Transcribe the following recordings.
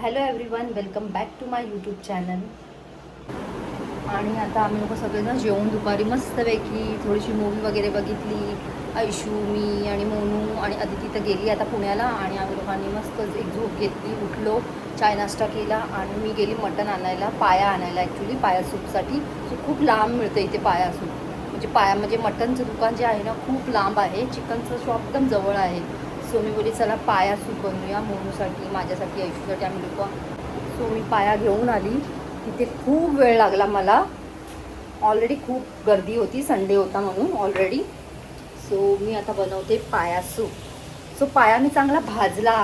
Hello everyone, welcome back to my YouTube channel. आणि आता आम्ही लोक सगळेजण जेवून दुपारी मस्तपैकी थोडीशी मूवी वगैरे बघितली. ऐशू, मी आणि मोनू आणि अदिती तर गेली आता पुण्याला. आणि आम्ही लोकांनी मस्त एक झोप घेतली, उठलो, चाय नाश्ता केला आणि मी गेली मटण आणायला, पाया आणायला. ॲक्च्युली पाया सूपसाठी. सो खूप लांब मिळतं इथे पाया सूप. म्हणजे मटणचं दुकान जे आहे ना खूप लांब आहे, चिकनचं शॉप एकदम जवळ आहे. सो मी बोली चला पाया सूप बनवूया, मोनूसाठी, माझ्यासाठी, ऐशूसाठी आम्ही लोक. सो मी पाया घेऊन आली. तिथे खूप वेळ लागला मला. ऑलरेडी खूप गर्दी होती, संडे होता म्हणून ऑलरेडी. सो मी आता बनवते पाया सूप. सो पाया मी चांगला भाजला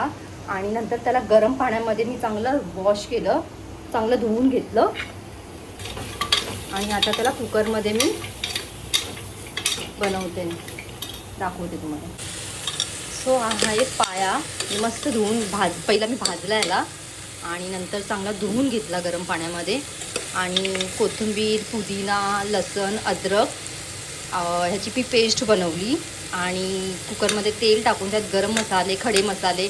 आणि नंतर त्याला गरम पाण्यामध्ये मी चांगलं वॉश केलं, चांगलं धुवून घेतलं. आणि आता त्याला कुकरमध्ये मी बनवते, दाखवते तुम्हाला. सो हा एक पाया मी मस्त धुवून पहिला मी भाजला याला आणि नंतर चांगला धुवून घेतला गरम पाण्यामध्ये. आणि कोथिंबीर, पुदिना, लसूण, अद्रक ह्याची मी पेस्ट बनवली. आणि कुकरमध्ये तेल टाकून त्यात गरम मसाले, खडे मसाले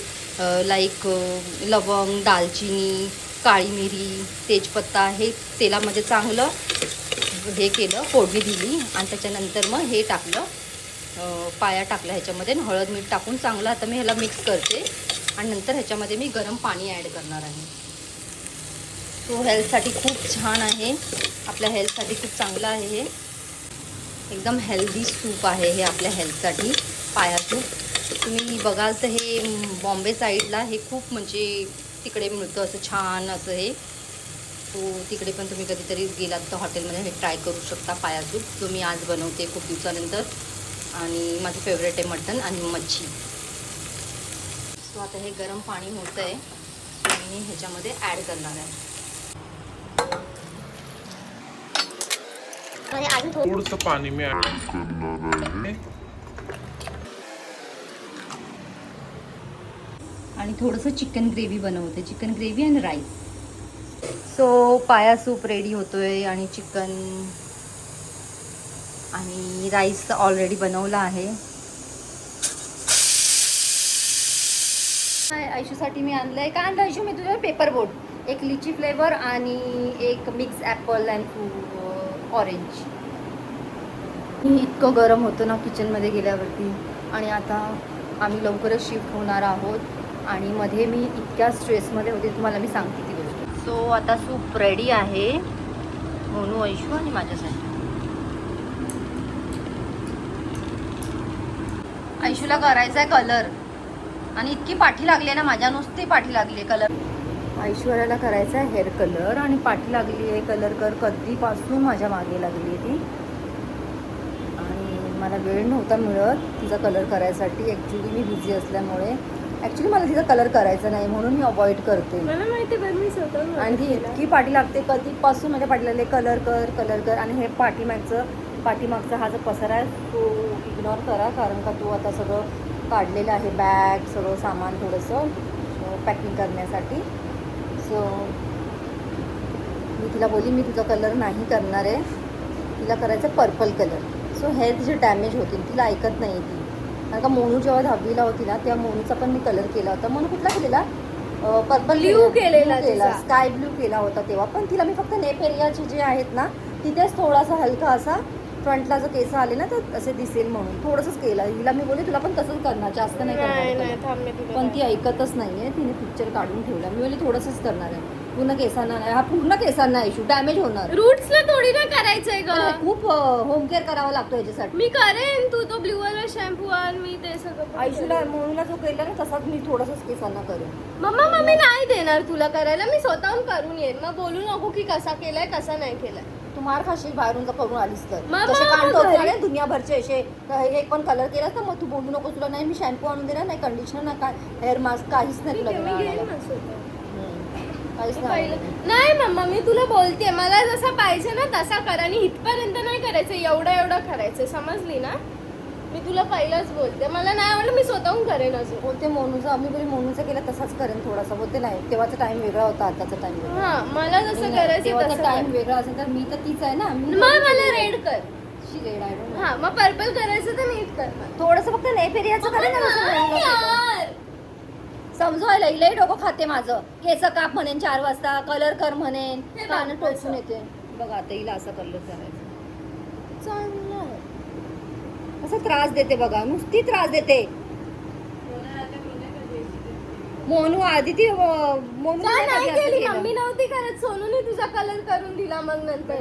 लाईक लवंग, दालचिनी, काळी मिरी, तेजपत्ता हे तेलामध्ये चांगलं हे केलं, फोडणी दिली. आणि त्याच्यानंतर मग हे टाकलं, पाया टाकला ह्याच्यामध्ये, हळद मीठ टाकून चांगलं आता मी ह्याला मिक्स करते. आणि नंतर ह्याच्यामध्ये मी गरम पाणी ॲड करणार आहे. तो हेल्थसाठी खूप छान आहे, आपल्या हेल्थसाठी खूप चांगलं आहे. हे एकदम हेल्दी सूप आहे हे आपल्या हेल्थसाठी, पाया सूप. तुम्ही बघाल तर हे बॉम्बे साईडला हे खूप म्हणजे तिकडे मिळतं असं छान असं हे. तो तिकडे पण तुम्ही कधीतरी गेलात तर हॉटेलमध्ये हे ट्राय करू शकता पाया सूप, जो मी आज बनवते खूप दिवसानंतर. आणि माझं फेवरेट आहे मटण आणि मच्छी. सो आता हे गरम पाणी होतं आहे, सो मी ह्याच्यामध्ये ॲड करणार आहे. थोडंसं पाणी मी ॲड करणार आहे. आणि थोडंसं चिकन ग्रेव्ही बनवते, चिकन ग्रेव्ही आणि राईस. सो पाया सूप रेडी होतोय आणि चिकन आणि राईस ऑलरेडी बनवला आहे. आयशूसाठी मी आणलंय, काय आणलं आयशू मी तुझ्या? पेपर बोट, एक लिची फ्लेवर आणि एक मिक्स ॲपल अँड ऑरेंज. इतकं गरम होतं ना किचनमध्ये गेल्यावरती. आणि आता आम्ही लवकरच शिफ्ट होणार आहोत आणि मध्ये मी इतक्या स्ट्रेसमध्ये होते, तुम्हाला मी सांगते ती गोष्ट. सो आता सूप रेडी आहे मोनू, ऐशू आणि माझ्यासाठी. ऐशूला करायचा आहे कलर आणि इतकी पाठी लागली आहे ना, माझ्या नुसती पाठी लागली आहे कलर. ऐश्वर्याला करायचा आहे हेअर कलर आणि पाठी लागली आहे कलर कर, कधीपासून माझ्या मागे लागली आहे ती. आणि मला वेळ नव्हता मिळत तिचा कलर करायसाठी, ॲक्च्युली मी बिझी असल्यामुळे. ॲक्च्युली मला तिचा कलर करायचा नाही म्हणून मी अवॉइड करते. मला माहिती आहे, मी स्वतः आणि ती इतकी पाठी लागते, कधीपासून माझ्या पाठी लागले कलर कर. आणि हे पाठीमागचा हा जो पसारा आहे तो इग्नोर करा, कारण का तो आता सगळं काढलेलं आहे, बॅग सगळं सामान थोडंसं पॅकिंग करण्यासाठी. सो मी तिला बोलली मी तुझा कलर नाही करणार आहे, तिला करायचं पर्पल कलर. सो हेअर तिचे डॅमेज होतील, तिला ऐकत नाही ती. कारण का मोनू जेव्हा 10वीला होती ना तेव्हा मोनूचा पण मी कलर केला होता. मोनू कुठला केलेला? पर्पल ब्ल्यू केलेला, स्काय ब्ल्यू केला होता तेव्हा. पण तिला मी फक्त नेप एरियाचे जे आहेत ना तिथेच थोडासा हलका असा फ्रंटला जर केस आले ना तर असे दिसेल म्हणून थोडंसंच केलं. हिला मी बोलले तुला पण तसंच करणार, जास्त नाही करणार. पण ती ऐकतच नाही आहे, तिने पिक्चर काढून ठेवला. मी बोलली थोडंसंच करणार आहे, पूर्ण केसांना नाही. हा पूर्ण केसांना इशू डॅमेज होणार. रूट्सला थोडी ना करायचंय ग, खूप होम केअर करावा लागतो याच्यासाठी. मी करेन, तू तो ब्ल्यू वाला शॅम्पू आण, मी ते सगळं. आयशूला मोनूला जो केला ना तसाच मी थोडंसंच केसांना करेन. मम्मा मम्मी नाही देणार तुला करायला, मी स्वतःहून करून येईन. मग बोलू नको की कसा केलाय कसा नाही केलाय. तू मार खाशील बाहेरून जर करून आलीस तर. मग जसे कान घरी- टोचणारे दुनियाभरचे असे एक पण कलर केलास ना मग तू बोलू नको तुला नाही मी शॅम्पू आणून देणार नाही, कंडिशनर ना काय हेअर मास्क काहीच नाही तुला देणार आणायला. काहीच नाही. नाही मम्मा मी तुला बोलते, मला जसा पाहिजे ना तसा कर आणि इथपर्यंत नाही करायचं, एवढं करायचं, समजली ना? मी तुला पहिलंच बोलते, मला नाही आवडलं मी स्वतःहून करेन. अजून बोलते मोनूचा, आम्ही बोली मोनूचा केला तसाच करेन थोडासा. बोलते नाही तेव्हाचा टाइम वेगळा होता, आताचा टाइम वेगळा. हा मला जसं करायचं तेव्हाचा तसं टाइम कर. वेगळा असेल तर मी तर तीच आहे ना. मग मला रेड कर. रेड आहे हा मग पर्पल करायचं तर नीट कर. थोडंसं फक्त नेप एरियाचं करेन ना. यार समजवायला लई डोकं खाते माझं. केस काप म्हणेन 4 वाजता, कलर कर म्हणेन, हे कान बघ, टोचून असं. येते. बघ आता हिला असं कलर करायचं. चांगलं आहे. असं त्रास देते बघा, नुसती त्रास देते. मोनू आधी ती मोनू का नाही नाही कधी असं केली? केलं. मम्मी नव्हती करत, सोनूने तुझा कलर करून दिला मग नंतर.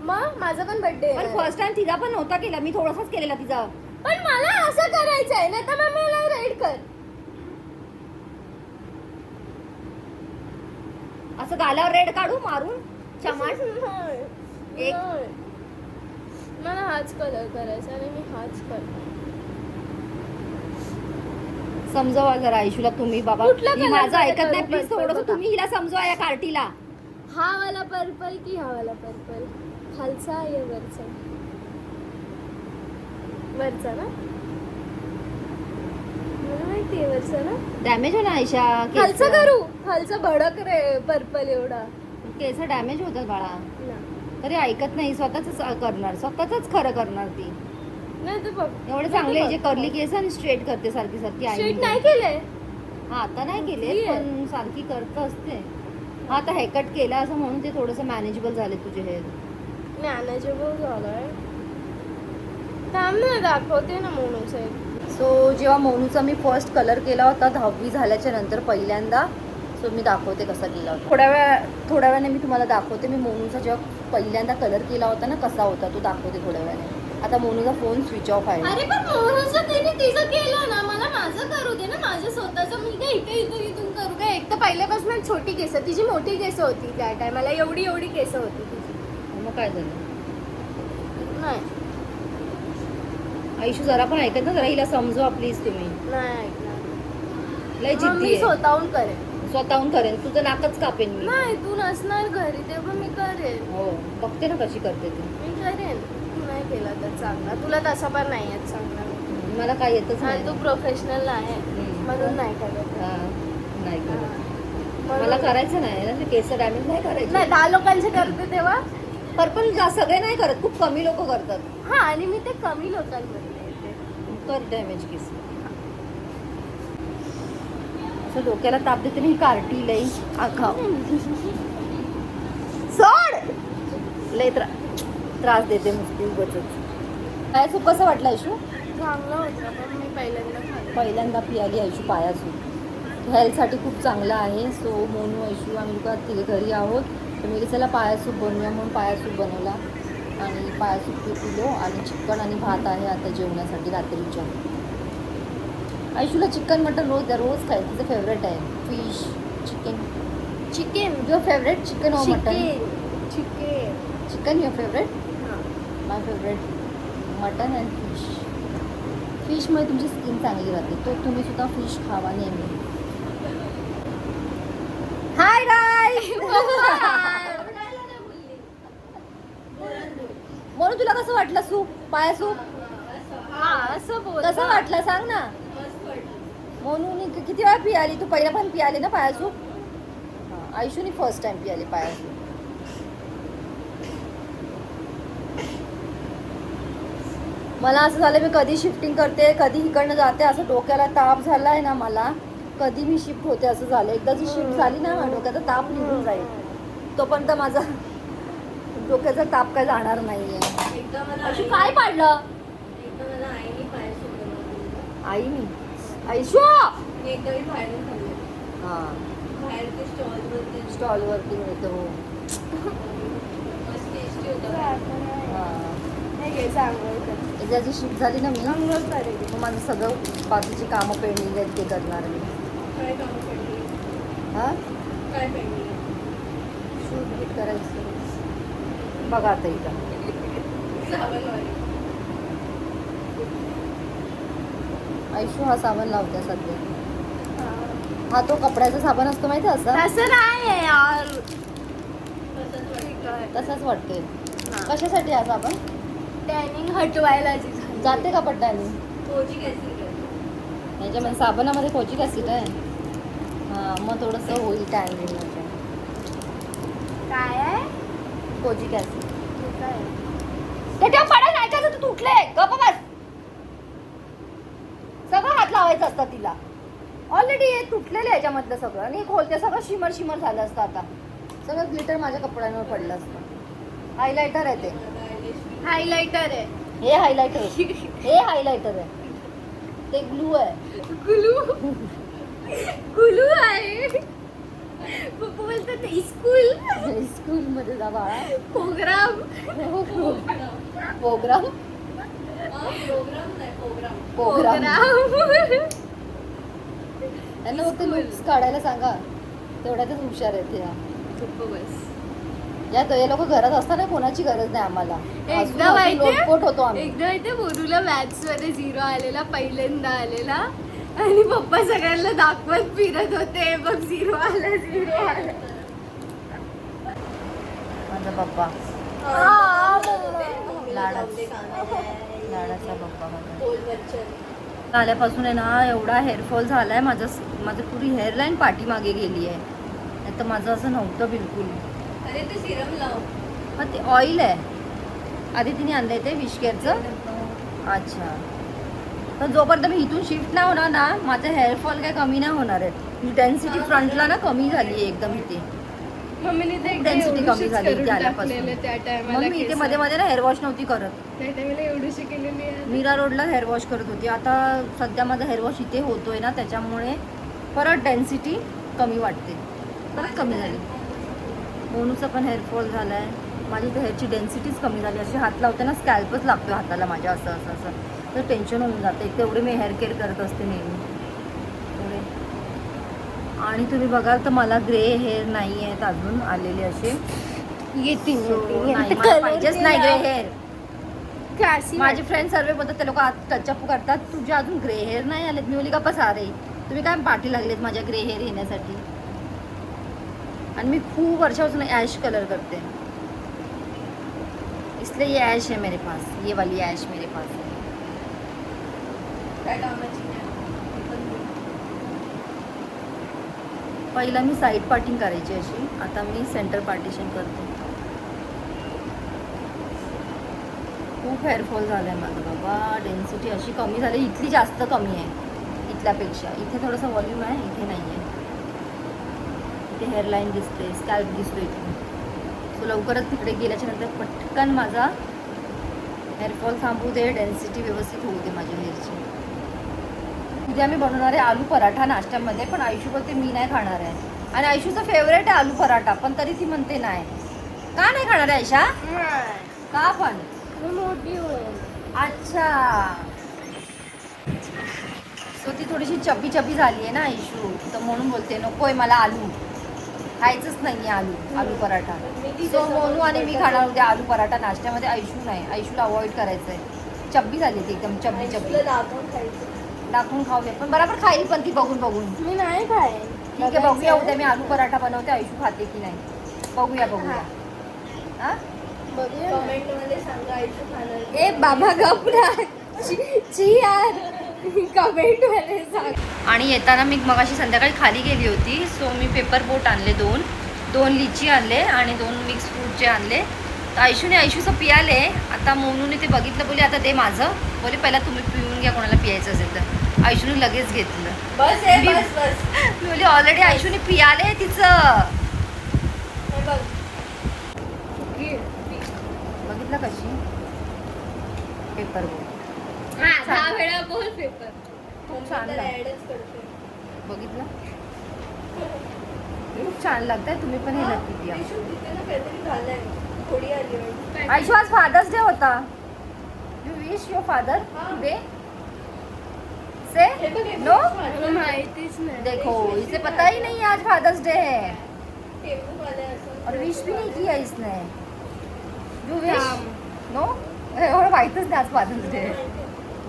मग माझा पण बर्थडे पण फर्स्ट टाइम तिचा पण नव्हता केला, मी थोडासाच केलेला तिचा. पण मला असं करायचं आहे ना, तर मग मला रेड कर. असं गालावर रेड काढू मारून चमाट. नाही. एक. नाही. मला हाच कलर करायचा आणि मी हाच करते. समजवा जरा आयुषूला तुम्ही बाबा. कुठला ही color माझं ऐकत करू? नाही प्लीज. पर्पल थोडंसं बघा. तुम्ही हिला समजवा या कार्टीला. हा वाला पर्पल की हा वाला पर्पल? खालचा या वरचा? वरचा ना? मला माहिती आहे वरचा ना. डॅमेज हो ना आयशा. खालचा करू. खालचा भडक रे पर्पल एवढा. केस डॅमेज होतात बाळा. ना. तरी ऐकत नाही, स्वतःच करणार, स्वतःच खरं करणार ती. नाही तर बघ. एवढे चांगले जे कर्ली केस आणि स्ट्रेट करते सारखी सारखी आई स्ट्रेट म्हणते. नाही केलंय. हा आता नाही केले केलीये. पण सारखी करत असते. हा आता हेअरकट केला असं म्हणून ते थोडंसं मॅनेजेबल झाले तुझे हेअर. मॅनेजेबल झालंय. थांब ना, दाखवते ना मोनूचं एक. सो जेव्हा मोनूचा मी फर्स्ट कलर केला होता 10वी झाल्याच्या नंतर पहिल्यांदा. सो मी दाखवते कसा केला होता. थोड्या वेळाने मी तुम्हाला दाखवते. मी मोनूचा जेव्हा पहिल्यांदा कलर केला होता ना कसा होता तो दाखवते थोड्या वेळाने. आता मोनूचा फोन स्विच ऑफ आहे. अरे पण मोनूचं तिने तिचं केलं ना, मला माझं करू दे ना, माझं स्वतःचं. मी काय इथून करू काय? एक तर पहिल्यापासून छोटी केस, तिची मोठी केस होती त्या टायमाला, एवढी केस होती तिची. मग काय झालं? नाही आयुष्य जरा पण ऐकत ना, जरा हिला समजवा प्लीज तुम्ही. नाही ऐकणार. लय मग जिद्दी मी आहे. स्वतःहून करेन. स्वतःहून करेन. तुझं नाकच कापेन मी. नाही तू नसणार घरी तेव्हा मी करेन. हो बघते ना कशी करते ती. मी करेन. तू नाही केला तर चांगला. तुला तसा पण नाही येत चांगला. मला काय येतच आणि तू नाही. प्रोफेशनल आहे हम्म. म्हणून नाही करत. हा, नाही करत. म्हणून- मला करायचं नाही ना ते केस डॅमेज नाही करायचे. नाही 10 लोकांचे करते तेव्हा. पर्पल सगळे नाही करत, खूप कमी लोक करतात. हा आणि मी ते कमी लोकांमध्ये येते. कर डॅमेज केस. असं डोक्याला ताप देते ना ही कार्टी लई. आखा सोड. लई त्रास देते नुसती उगाचच. काय सूप कसं वाटलं आयशू? चांगला होता पण मी पहिल्यांदा खाल्लं. पहिल्यांदा पियाली आयशू पाया सूप. हेल्थसाठी खूप चांगलं आहे. सो मोनू आयशू आम्ही लोक तिघे घरी आहोत. तर मी चला पाया सूप बनवूया म्हणून पाया सूप बनवला. आणि पाया सूप पिलो. आणि चिकन आणि भात आहे आता जेवणासाठी रात्रीच्या. आयशूला चिकन मटन रोज खाय. तिचं फेवरेट आहे. Fish chicken. Chicken. Your favourite chicken और mutton? Chicken. Chicken your favourite? हां. My favourite mutton and fish. फिशमुळे तुमची स्किन चांगली राहते. तो तुम्ही सुद्धा फिश खावा नेहमी. हाय गाय. म्हणून तुला कसं वाटलं सूप? पाया सूप हा असं बोल. कसं वाटलं सांग ना. म्हणून किती वेळा पियाली तू? पहिला पण पियाली ना पाया सूप? आयुष्यूनी फर्स्ट टाइम पियाली पाया सूप. मला असं झालं मी कधी शिफ्टिंग करते कधी इकडनं जाते. असं डोक्याला ताप झालाय ना मला. कधी मी शिफ्ट होते असं झालं. एकदा जी शिफ्ट झाली ना डोक्याचा ताप निघून जाईल. तोपर्यंत माझा डोक्याचा ताप काय जाणार नाहीये. अशी काय पाडलं आई मी? आयशू हा स्टॉल वरती मिळतो. हा एकदा जी शिफ्ट झाली ना मी मग माझं सगळं बाकीची कामं पेंडिंग आहेत ते करणार मी. हां शूट बीट करायचं बघा आता इथं. आयशू हा साबण लावते सध्या. हा तो कपड्याचा साबण असतो माहिती असा? तसं नाही यार. तसाच वाटतोय. कशासाठी हा साबण? टॅनिंग हटवायला जाते का पट्ट्याने? याच्यामध्ये साबणामध्ये कोचिक ॲसिड आहे. हां मग थोडंसं होईल टॅनिंग. काय आहे? कोचिक ॲसिड. काय त्याच्या पडा नाही का तू तुटले गप्प बस. सगळं हात लावायचं असतं तिला. ऑलरेडी हे तुटलेलं आहे याच्यामधलं सगळं आणि खोलते सगळं शिमर शिमर झालं असतं आता. सगळं ग्लिटर माझ्या कपड्यांवर पडलं असतं. हायलायटर आहे ते. हायलायटर आहे. हे हायलायटर हे हायलायटर आहे. ते ग्लू आहे. गुलू गुलू आहे. पप्पा बोलतात स्कूल स्कूल मध्ये जा बाळा. प्रोग्राम प्रोग्राम प्रोग्राम त्यांना फक्त लुक्स काढायला सांगा, तेवढ्यातच हुशार आहेत ते. बस. या हे लोक घरात असताना कोणाची गरज नाही आम्हाला. एकदा लोटपोट होतो आम्ही. एकदा माहितीये बोरूला मॅथ्स मध्ये 0 आलेला, पहिल्यांदा आलेला आणि पप्पा सगळ्यांना दाखवत फिरत होते बघ 0 आला 0 आला. माझा पप्पा लाडाचा पप्पा माझा. आल्यापासून आहे ना एवढा हेअरफॉल झालाय माझा. माझी पुरी हेअरलाईन पाठीमागे गेली आहे. नाही तर माझं असं नव्हतं बिलकुल. अरे ते सिरम लाव. मग ते ऑइल आहे. आधी तिने आणलंय ते विशकेअरचं. अच्छा. तर जोपर्यंत मी इथून शिफ्ट नाही होणार ना माझं हेअरफॉल काय कमी नाही होणार आहे. डेन्सिटी फ्रंटला ना कमी झाली आहे एकदम इथे. मम्मीने ते डेन्सिटी कमी झाली इथे आल्यापासून. त्या मग टायमाला मी इथे मध्ये मध्ये ना हेअर वॉश नव्हती करत. त्या टायमाला एवढीशी केलेली आहे. मीरा रोडला हेअर वॉश करत होती. आता सध्या माझा हेअर वॉश इथे होतोय ना त्याच्यामुळे परत डेन्सिटी कमी वाटते. परत कमी झाली. मोनूचा पण हेअरफॉल झाला आहे. माझी तर हेअरची डेन्सिटीच कमी झाली. अशी हात लावते ना स्कॅल्पच लागतो हाताला माझ्या असं असं असं. तर टेन्शन होऊन जातं. एक तेवढे मी हेअर केअर करत असते नेहमी तेवढे. आणि तुम्ही बघाल तर मला ग्रे हेअर नाही आहेत अजून आलेले असे. नाही, मला पाहिजेच नाही ग्रे हेअर. क्लासी माझे फ्रेंड सर्वे बोलतात ते लोक टचअप करतात. तुझे अजून ग्रे हेअर नाही आलेत. मी बोली गप्पा सारे तुम्ही काय पाठी लागलेत माझ्या ग्रे हेअर येण्यासाठी. आणि मी खूप वर्षापासून ॲश कलर करते इसलिए ये ऐश है मेरे पास. ये वाली ऐश मेरे पास है. काय कामाची पहिला मी साईड पार्टिंग करायची अशी. आता मी सेंटर पार्टिशन करते. खूप हेअरफॉल झालं आहे माझं बाबा. डेन्सिटी अशी कमी झाली. इथली जास्त कमी आहे इथल्यापेक्षा. इथे थोडंसं व्हॉल्यूम आहे इथे नाही आहे. इथे हेअरलाईन दिसते स्कॅल्प दिसतो इथे. सो लवकरच तिकडे गेल्याच्या नंतर पटकन माझा हेअरफॉल थांबू दे. डेन्सिटी व्यवस्थित होऊ दे माझ्या हेअरची. उद्या मी बनवणार आहे आलू पराठा नाश्त्यामध्ये. पण आयुषू बोलते मी नाही खाणार आहे. आणि आयुषूचं फेवरेट आहे आलू पराठा. पण तरी ती म्हणते नाही. का नाही खाणार आहे आयशा? का पण? मोठी होईल. अच्छा. सो ती थोडीशी चबी चबी झाली आहे ना आयुषू. तर म्हणून बोलते नकोय मला आलू खायचंच नाही आहे. आलू पराठा. सो मोनू आणि मी खाणार होते आलू पराठा नाश्त्यामध्ये. आयुषू नाही. आयुषूला अवॉइड करायचं आहे. चब्बी झाली ती एकदम चब्बी चब्बी. दाखवून खाऊ दे. पण बरोबर खाईल पण ती बघून बघून. मी नाही खाय. ठीक आहे बघूया उद्या मी आलू पराठा बनवते. आयुषू खाते की नाही बघूया बघूया. हां बघूया कमेंट मध्ये सांगा आयुष्य खाणार. ए बाबा गप ना. ची यार कमेंट मध्ये सांग. आणि येताना मी मगाशी संध्याकाळी खाली गेली होती. सो मी पेपर बोट आणले दोन लिची आणले आणि 2 मिक्स फ्रूटचे आणले. तर आयुषूने आयुषूचं पियाले. आता मोनूने ते बघितलं बोले आता दे माझं. बोले पहिला तुम्ही पिऊन घ्या कोणाला पियायचं असेल तर. आयुषूने लगेच घेतलं. बस बस मी बोली ऑलरेडी आयुषूने पियाले तिचं. हे बघ बघितलं कशी पेपर बोट. हा 10 वेळा बोल पेपर. खूप छान लागतं. ऍडच करते. बघितलं खूप छान लागतंय. तुम्ही पण हे नक्की पिया. तिथे ना काहीतरी झालंय. थोडी आली वाटतं. आयुषू आज फादर्स डे होता. You wish your father today say no. मला माहितीच नाही. देखो इसे पता ही नहीं आज फादर्स डे है टेबल वाले असं. और विश भी नहीं किया इसने. You wish no. एवढं माहितच नाही आज फादर्स डे.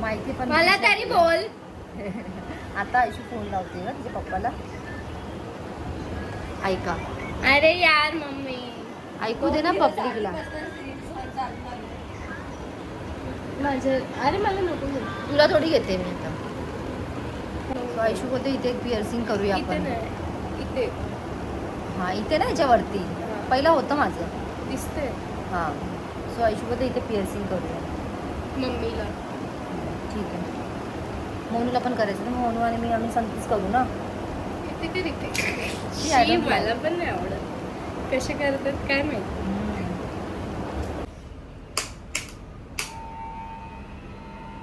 माहिती पण मला तरी बोल. आता आयुषू फोन लावते ना तिच्या पप्पाला. ऐका अरे यार मम्मी ऐकू दे ना पब्लिकला. माझं अरे मला नको घेऊ. तुला थोडी घेते मी आता. So आयुषू बोलते इथे एक पिअर्सिंग करूया इथे आपण. नाही इथे हां इथे ना याच्यावरती. पहिलं होतं माझं. दिसते हां सो आयुषू बोलते इथे पिअर्सिंग करूया. मम्मीला. ठीक आहे. मोनूला पण करायचं ना, मोनू आणि मी आम्ही संगतीच करू ना. किती तरी ते. I don't know. मला पण नाही आवडत. कसे करतात काय माहिती.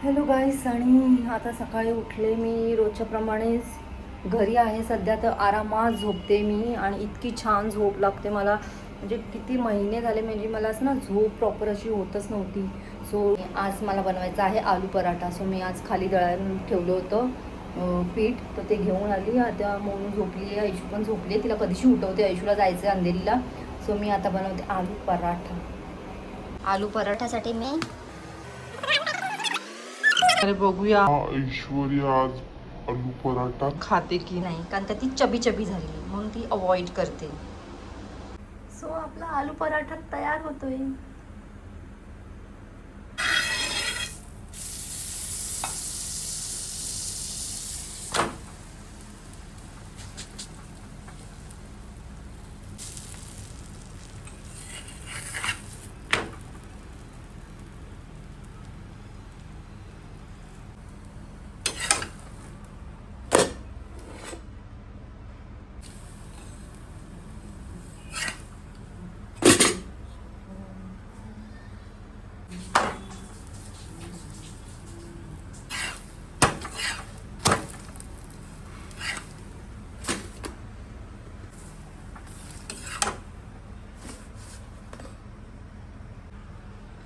हॅलो गाईस, आणि आता सकाळी उठले मी रोजच्याप्रमाणेच. घरी आहे सध्या तर आरामात झोपते मी आणि इतकी छान झोप लागते मला. म्हणजे किती महिने झाले म्हणजे मला असं ना झोप प्रॉपर अशी होतच नव्हती. सो आज मला बनवायचं आहे आलू पराठा. सो मी आज खाली दळण ठेवलं होतं पीठ, तर ते घेऊन आली. आता मोनू झोपली आहे, आयशू पण झोपली आहे. तिला कधीशी उठवते, आयशूला जायचं आहे अंधेरीला. सो मी आता बनवते आलू पराठा. आलू पराठासाठी मी अरे बघूया ऐश्वर्या आज आलू पराठा खाते की नाही, कारण का ती चबी चबी झाली म्हणून ती अवॉइड करते. सो आपला आलू पराठा तयार होतोय.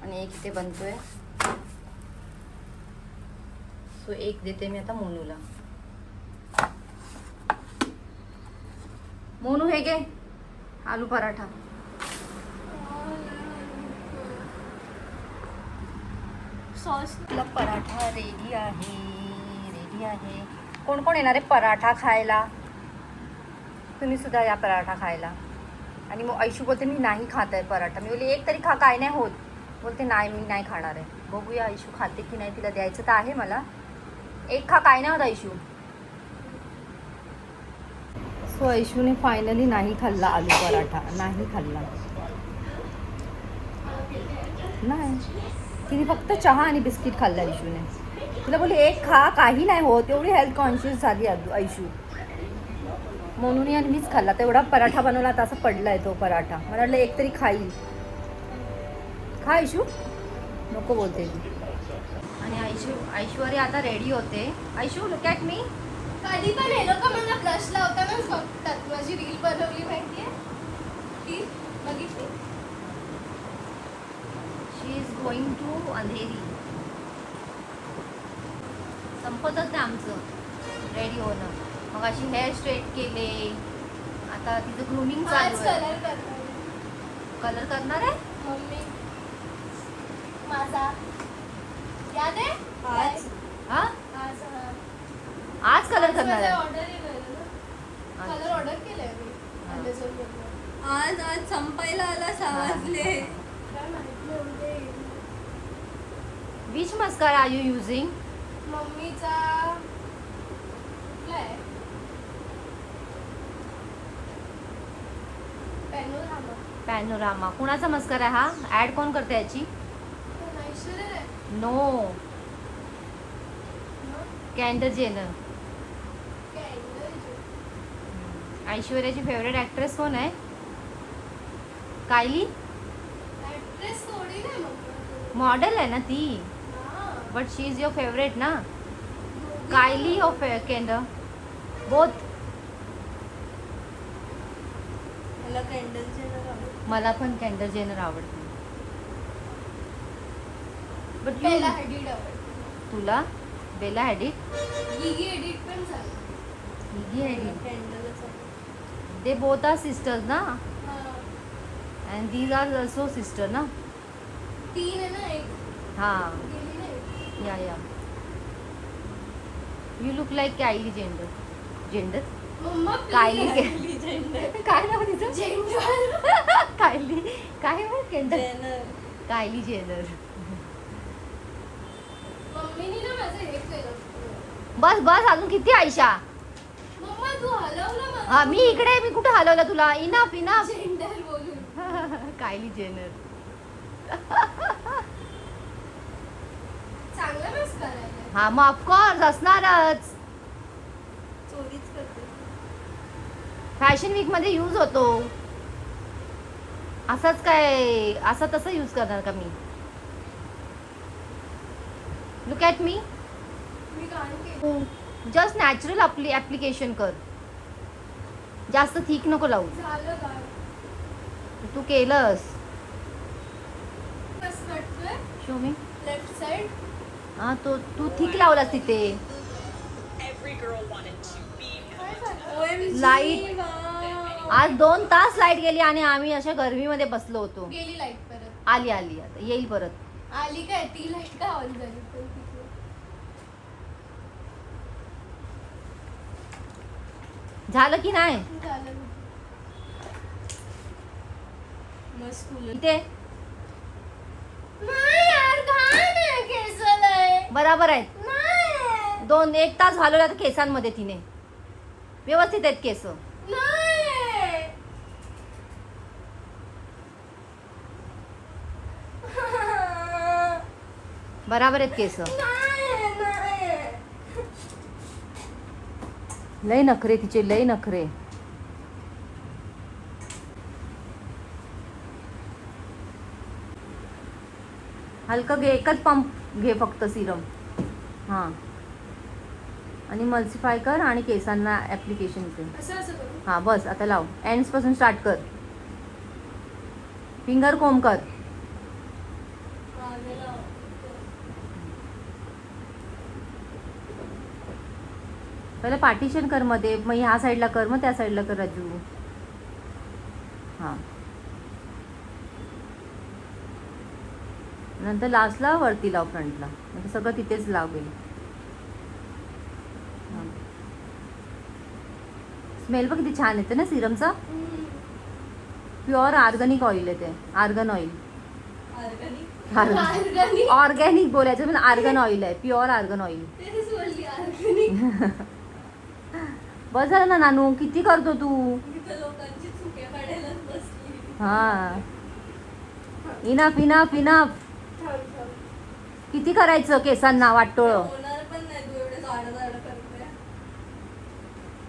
आणि एक इथे बनतोय. सो एक देते मी आता मोनूला. मोनू हे घे आलू पराठा. सॉस आपला पराठा रेडी आहे, रेडी आहे. कोण कोण येणार आहे पराठा खायला? तुम्ही सुद्धा या पराठा खायला. आणि मग ऐशू बोलते मी नाही खात आहे पराठा. मी बोलली एक तरी खा, काय नाही होत. बोलते नाही मी नाही खाणार आहे. बघूया ऐशू खाते की नाही, तिला द्यायचं तर आहे मला. एक खा, काय नाही होत ऐशू. सो ऐशूने फायनली नाही खाल्ला आलू पराठा, नाही खाल्ला. नाही, तिने फक्त चहा आणि बिस्किट खाल्ला ऐशूने. तिला बोलली एक खा, काही नाही होत. एवढी हेल्थ कॉन्शियस झाली ऐशू. म्हणून आणि मीच खाल्ला. तेवढा पराठा बनवला तर असं पडलाय तो पराठा. मला वाटलं एक तरी खाईल. खा ऐशू, नको बोलते ती. आणि ऐश्वर्या आता रेडी होते. Aishu look at me. कधी पण हे लोक मला ब्लश लावतानाच बघतात. माझी रील बनवली माहितीये ती बघितली. शी इज गोइंग टू अंधेरी. संपतच नाही आमचं रेडी होणं. मग अशी हेअर स्ट्रेट केले. आता तिचं ग्रूमिंग आज चालू आहे. कलर करणार कलर करणार आहे मम्मी माझा. याद आहे आज. हा, आज आज कलर करणार आहे. ऑर्डर ना. कलर ऑर्डर केलंय मी Amazon. आज संपायला आला 6 वाजले. काय माहिती नव्हते. Which mascara are you using? मम्मीचा कुठला आहे पॅनोरामा. पॅनोरामा. कुणाचा मस्कारा आहे हा? ऍड कोण करते याची? ऐश्वर्या आहे. No, Kendall Jenner. ऐश्वर्याची फेवरेट ॲक्ट्रेस कोण आहे? कायली. ऍड्रेस थोडी नाही मग. मॉडेल आहे ना ती. But she is your favourite ना. कायली ऑफ केंडर बोथ. मला कॅन्डल जेनर आवडते. मला पण कॅन्डल जेनर आवडते. बट बेला हॅडिड आवडते. तुला बेला हॅडिड. गिगी एडिट पण झालं. गिगी हॅडिड. कॅन्डलच आहे. दे बोथ आर सिस्टर्स ना. हा. And these are also sister ना. 3 आहे ना. एक हां, गेली नाही. Yeah you look like Kylie Jenner. Jenner mama Kylie Kylie Jenner. काय नाव तिचं? Jenner Kylie. काय मग केंडर? जेनर. कायली जेनर. मम्मीनी ना माझं हे केलं. बस बस, अजून किती आयशा? मम्मा तू हलवलं मला. हा, मी इकडे. मी कुठे हलवलं तुला? Enough enough. जेंडर बोलून. कायली जेनर. चांगला मस्त करायला. हा मग ऑफकोर्स असणारच. चोरीच करते. फॅशन वीक मध्ये यूज होतो. असंच काय असं तसं यूज करणार का मी? Look at me. मी गाणं केलं. जस्ट नॅचरल आपली ऍप्लिकेशन कर. जास्त थिक नको लावू. झालं गाणं. तू केलंस. कसं वाटतंय? शो मी. Left side. हा तो तू थिक लावलास तिथे. Light. आज 2 तास लाईट गेली आणि आम्ही अशा गरमीमध्ये बसलो होतो. गेली लाईट परत. आली आता येईल परत. आली काय ती लाईट का ऑन झाली पण तिथे. झालं की नाही? झालं. मस्त फुलं. इथे नाही यार घाण आहे केसाला. बराबर आहेत. नाही 1 तास घालवला तर केसांमध्ये तिने. व्यवस्थित आहेत केस. नाही. बराबर आहेत केस. नाही. लय नखरे तिचे, लय नखरे. हलकं घे, एकच पंप घे फक्त सिरम. हां आणि मल्सिफाय कर आणि केसांना ॲप्लिकेशन कर. असं करू. हां बस आता लाव. एंड्सपासून स्टार्ट कर. फिंगर कोम कर. पहिलं पार्टिशन कर मध्ये, मग ह्या साईडला कर, मग त्या साईडला कर राजू. हां नंतर लास्टला वरती लाव, फ्रंटला. म्हणजे सगळं तिथेच लावेल. स्मेल पण किती छान येते ना सिरमचा. प्युअर ऑर्गॅनिक ऑइल येते. Argan oil. ऑर्गॅनिक बोलायचं पण आर्गन ऑइल आहे. Pure argan oil. बस झालं ना नानू, किती करतो तू. लोकांची चुके काढायलाच बसली. हा इनफ इनफ इनफ. किती करायचं केसांना वाटोळ. होणार पण नाही तू एवढे जाडं जाडं करते.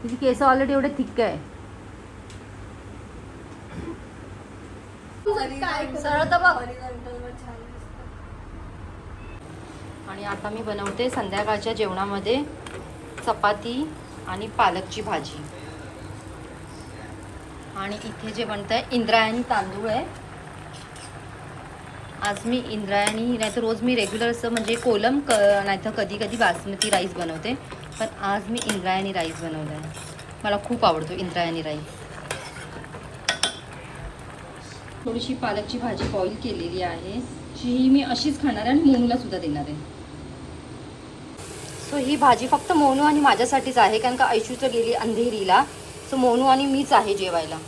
तिची केस ऑलरेडी एवढे थिक आहे. सरळ तर बघ. आणि आता मी बनवते संध्याकाळच्या जेवणामध्ये चपाती आणि पालकची भाजी. आणि इथे जे बनतंय इंद्रायणी तांदूळ आहे. आज मी इंद्रायणी, नाही तर रोज मी रेग्युलर असं म्हणजे कोलम नाही तर कधी कधी बासमती राईस बनवते. पण आज मी इंद्रायणी राईस बनवला आहे. मला खूप आवडतो इंद्रायणी राईस. थोडीशी पालकची भाजी बॉईल केलेली आहे. ही मी अशीच खाणार आहे आणि मोनूला सुद्धा देणार आहे. सो ही भाजी फक्त मोनू आणि माझ्यासाठीच आहे, कारण का ऐशूचं गेली अंधेरीला. सो मोनू आणि मीच आहे जेवायला.